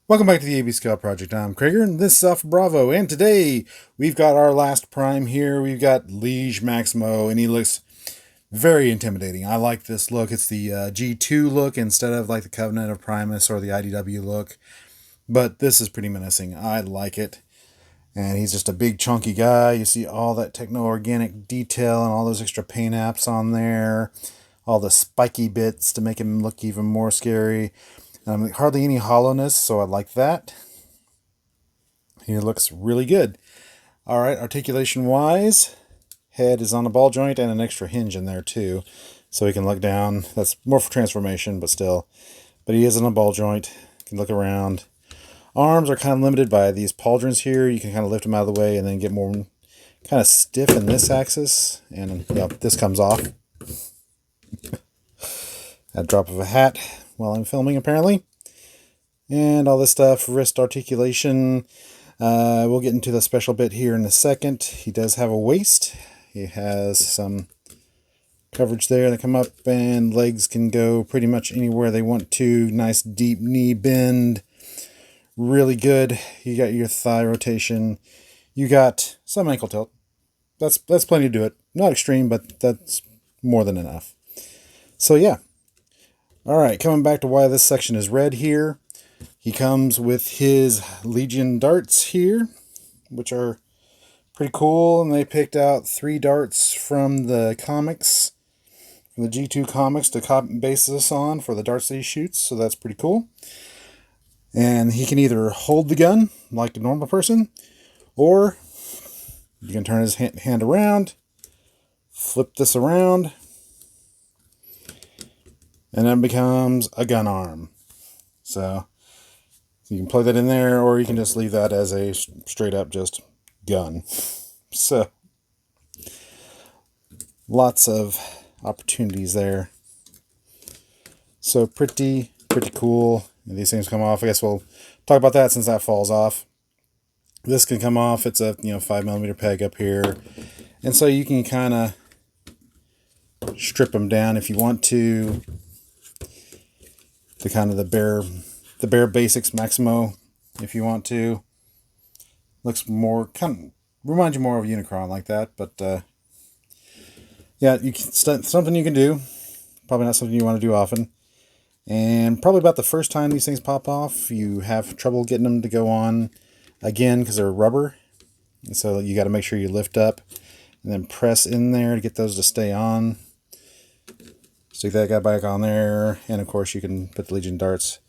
Welcome back to the AB Scout Project. I'm Krager, and this is Alpha Bravo. And today we've got our last prime here. We've got Liege Maximo, and he looks very intimidating. I like this look. It's the G2 look instead of like the Covenant of Primus or the IDW look. But this is pretty menacing. I like it. And he's just a big chunky guy. You see all that techno-organic detail and all those extra paint apps on there. All the spiky bits to make him look even more scary. Hardly any hollowness, so I like that. He looks really good. All right, articulation-wise, head is on a ball joint and an extra hinge in there too, so he can look down. That's more for transformation, but still. But he is on a ball joint. Can look around. Arms are kind of limited by these pauldrons here. You can kind of lift them out of the way and then get more kind of stiff in this axis. And yep, this comes off. A drop of a hat while I'm filming, apparently. And all this stuff, wrist articulation. We'll get into the special bit here in a second. He does have a waist. He has some coverage there that come up, and legs can go pretty much anywhere they want to. Nice deep knee bend. Really good. You got your thigh rotation. You got some ankle tilt. That's plenty to do it. Not extreme, but that's more than enough. So yeah. All right, coming back to why this section is red here. He comes with his Legion darts here, which are pretty cool. And they picked out 3 darts from the comics, from the G2 comics, to base this on for the darts that he shoots. So that's pretty cool. And he can either hold the gun like a normal person, or you can turn his hand around, flip this around, and then it becomes a gun arm. So you can plug that in there, or you can just leave that as a straight up just gun. So lots of opportunities there. So pretty cool. And these things come off. I guess we'll talk about that since that falls off. This can come off. It's a 5mm peg up here, and so you can kind of strip them down if you want to. The kind of the bare basics Maximo, if you want to. Looks more reminds you more of Unicron like that, but yeah, something you can do. Probably not something you want to do often. And probably about the first time these things pop off, you have trouble getting them to go on again because they're rubber. And so you got to make sure you lift up and then press in there to get those to stay on. Stick that guy back on there. And of course you can put the Legion darts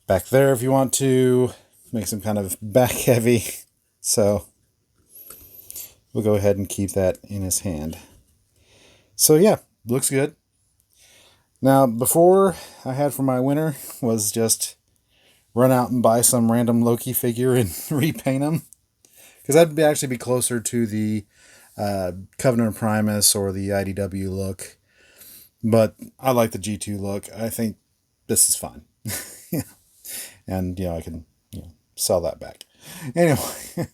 back there if you want to. Makes them kind of back heavy. So we'll go ahead and keep that in his hand. So yeah, looks good. Now, before I had for my winter was just run out and buy some random Loki figure and repaint them. Because that'd actually be closer to the Covenant of Primus or the IDW look. But I like the G2 look. I think this is fine. And, I can sell that back. Anyway,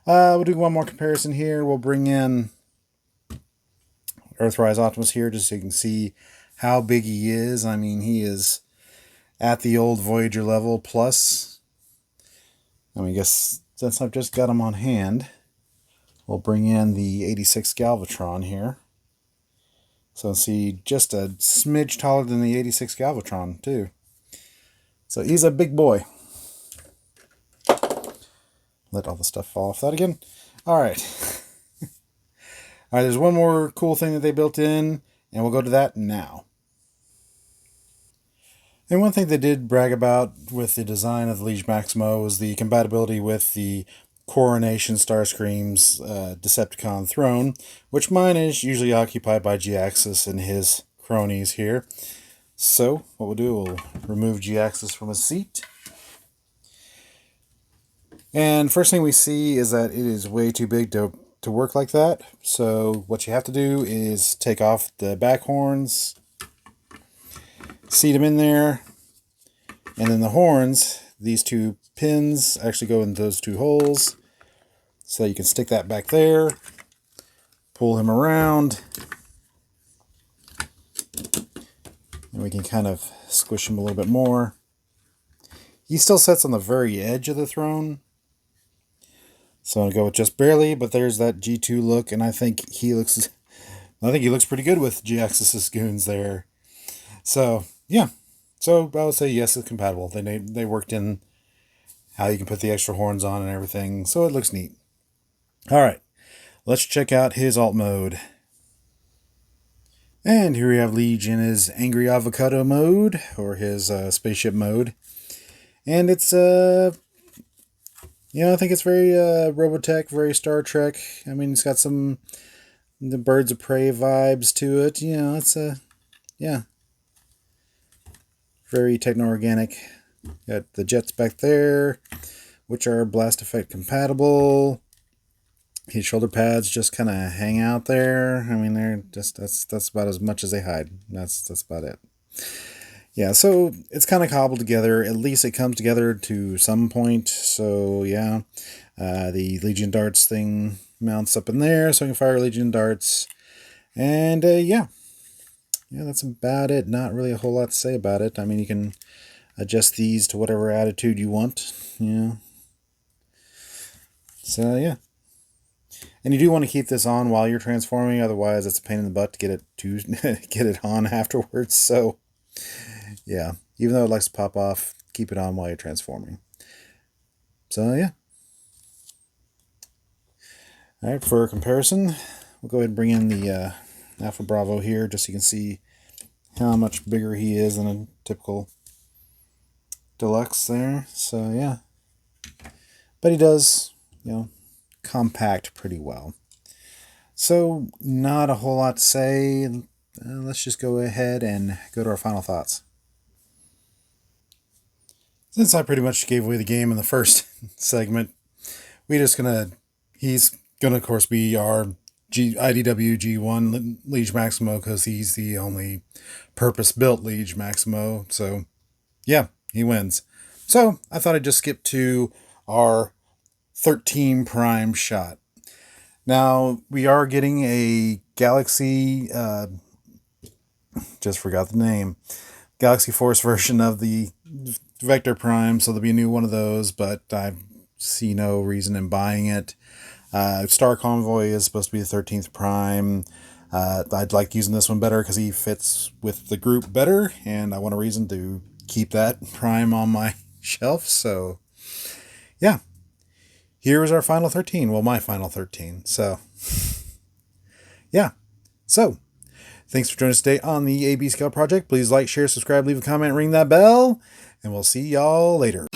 we'll do one more comparison here. We'll bring in Earthrise Optimus here just so you can see how big he is. I mean, he is at the old Voyager level plus. I guess since I've just got him on hand, we'll bring in the 86 Galvatron here. So see, just a smidge taller than the 86 Galvatron too. So he's a big boy. Let all the stuff fall off that again. All right. All right, there's one more cool thing that they built in, and we'll go to that now. And one thing they did brag about with the design of the Liege Maximo was the compatibility with the Coronation Starscream's Decepticon throne, which mine is usually occupied by G-Axis and his cronies here. So what we'll do, we'll remove G-Axis from his seat. And first thing we see is that it is way too big to work like that. So what you have to do is take off the back horns, seat them in there, and then the horns, these 2 pins actually go in those 2 holes. So you can stick that back there, pull him around, and we can kind of squish him a little bit more. He still sits on the very edge of the throne. So I'm going to go with just barely, but there's that G2 look, and I think he looks pretty good with G-Axis goons there. So, yeah. So I would say yes, it's compatible. They worked in how you can put the extra horns on and everything, so it looks neat. All right, let's check out his alt mode. And here we have Liege in his Angry Avocado mode, or his spaceship mode. And it's, I think it's very Robotech, very Star Trek. I mean, it's got some the Birds of Prey vibes to it. It's very techno-organic. Got the jets back there, which are blast effect compatible. His shoulder pads just kind of hang out there. I mean, they're just that's about as much as they hide. That's about it. Yeah, so it's kind of cobbled together. At least it comes together to some point. So yeah, the Legion darts thing mounts up in there, so I can fire Legion darts. And yeah, that's about it. Not really a whole lot to say about it. I mean, you can adjust these to whatever attitude you want. So yeah. And you do want to keep this on while you're transforming, otherwise it's a pain in the butt to get it on afterwards. So, yeah, even though it likes to pop off, keep it on while you're transforming. So, yeah. All right, for comparison, we'll go ahead and bring in the Alpha Bravo here, just so you can see how much bigger he is than a typical Deluxe there. So, yeah. But he does, compact pretty well. So, not a whole lot to say. Let's just go ahead and go to our final thoughts. Since I pretty much gave away the game in the first segment, he's gonna of course be our IDW G1 Liege Maximo, because he's the only purpose-built Liege Maximo. So, yeah, he wins. So, I thought I'd just skip to our 13 Prime shot. Now, we are getting a Galaxy, just forgot the name, Galaxy Force version of the Vector Prime, so there'll be a new one of those, but I see no reason in buying it. Star Convoy is supposed to be the 13th Prime. I'd like using this one better because he fits with the group better, and I want a reason to keep that Prime on my shelf, so yeah. Here is our final 13. Well, my final 13. So, yeah. So, thanks for joining us today on the AB Scout Project. Please like, share, subscribe, leave a comment, ring that bell, and we'll see y'all later.